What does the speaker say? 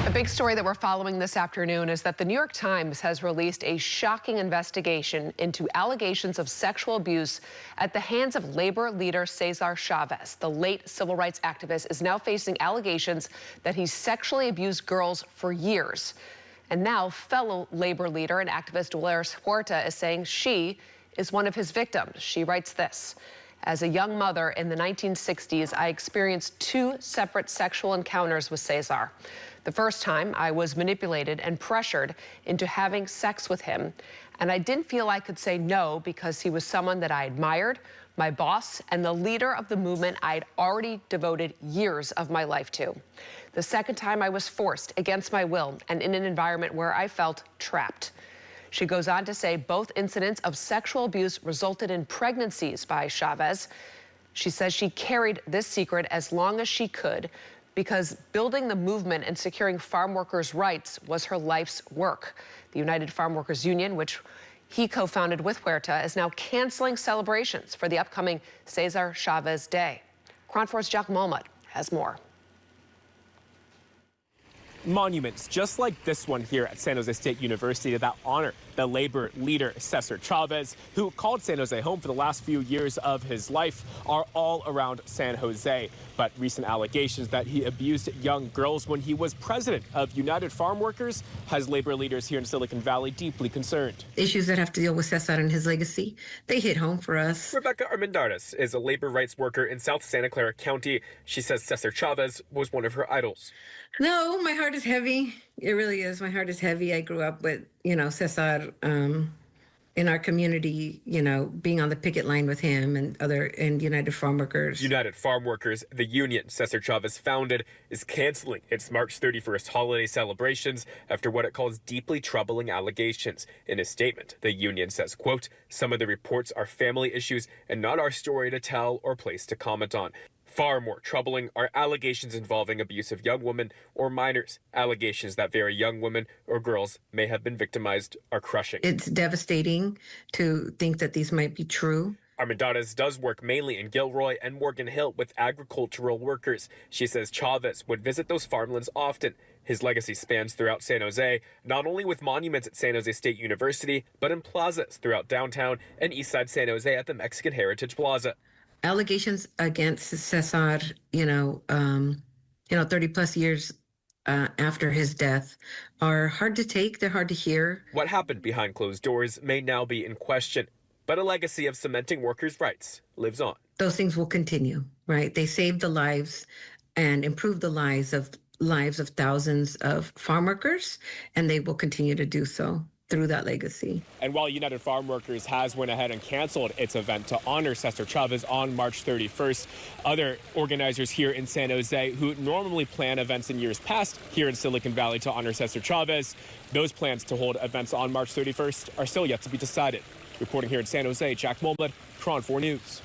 A big story that we're following this afternoon is that the New York Times has released a shocking investigation into allegations of sexual abuse at the hands of labor leader Cesar Chavez. The late civil rights activist is now facing allegations that he sexually abused girls for years. And now fellow labor leader and activist Dolores Huerta is saying she is one of his victims. She writes this: "As a young mother in the 1960s, I experienced two separate sexual encounters with Cesar. The first time, I was manipulated and pressured into having sex with him, and I didn't feel I could say no because he was someone that I admired, my boss, and the leader of the movement I'd already devoted years of my life to. The second time, I was forced against my will and in an environment where I felt trapped." She goes on to say both incidents of sexual abuse resulted in pregnancies by Chavez. She says she carried this secret as long as she could because building the movement and securing farm workers' rights was her life's work. The United Farm Workers Union, which he co-founded with Huerta, is now canceling celebrations for the upcoming Cesar Chavez Day. KRON 4's Jack Mulmut has more. Monuments just like this one here at San Jose State University that honor the labor leader Cesar Chavez, who called San Jose home for the last few years of his life, are all around San Jose. But recent allegations that he abused young girls when he was president of United Farm Workers has labor leaders here in Silicon Valley deeply concerned. Issues that have to deal with Cesar and his legacy, they hit home for us. Rebecca Armendariz is a labor rights worker in South Santa Clara County. She says Cesar Chavez was one of her idols. No, my heart is heavy. It really is. My heart is heavy. I grew up with, Cesar in our community, being on the picket line with him and United Farm Workers. United Farm Workers, the union Cesar Chavez founded, is canceling its March 31st holiday celebrations after what it calls deeply troubling allegations. In a statement, the union says, quote, "Some of the reports are family issues and not our story to tell or place to comment on. Far more troubling are allegations involving abuse of young women or minors. Allegations that very young women or girls may have been victimized are crushing." It's devastating to think that these might be true. Armendariz does work mainly in Gilroy and Morgan Hill with agricultural workers. She says Chavez would visit those farmlands often. His legacy spans throughout San Jose, not only with monuments at San Jose State University, but in plazas throughout downtown and eastside San Jose at the Mexican Heritage Plaza. Allegations against Cesar, 30 plus years after his death are hard to take. They're hard to hear. What happened behind closed doors may now be in question, but a legacy of cementing workers' rights lives on. Those things will continue, right? They saved the lives and improved the lives of thousands of farm workers, and they will continue to do so through that legacy. And while United Farm Workers has went ahead and canceled its event to honor Cesar Chavez on March 31st, other organizers here in San Jose who normally plan events in years past here in Silicon Valley to honor Cesar Chavez, those plans to hold events on March 31st are still yet to be decided. Reporting here in San Jose, Jack Mulmut, KRON 4 News.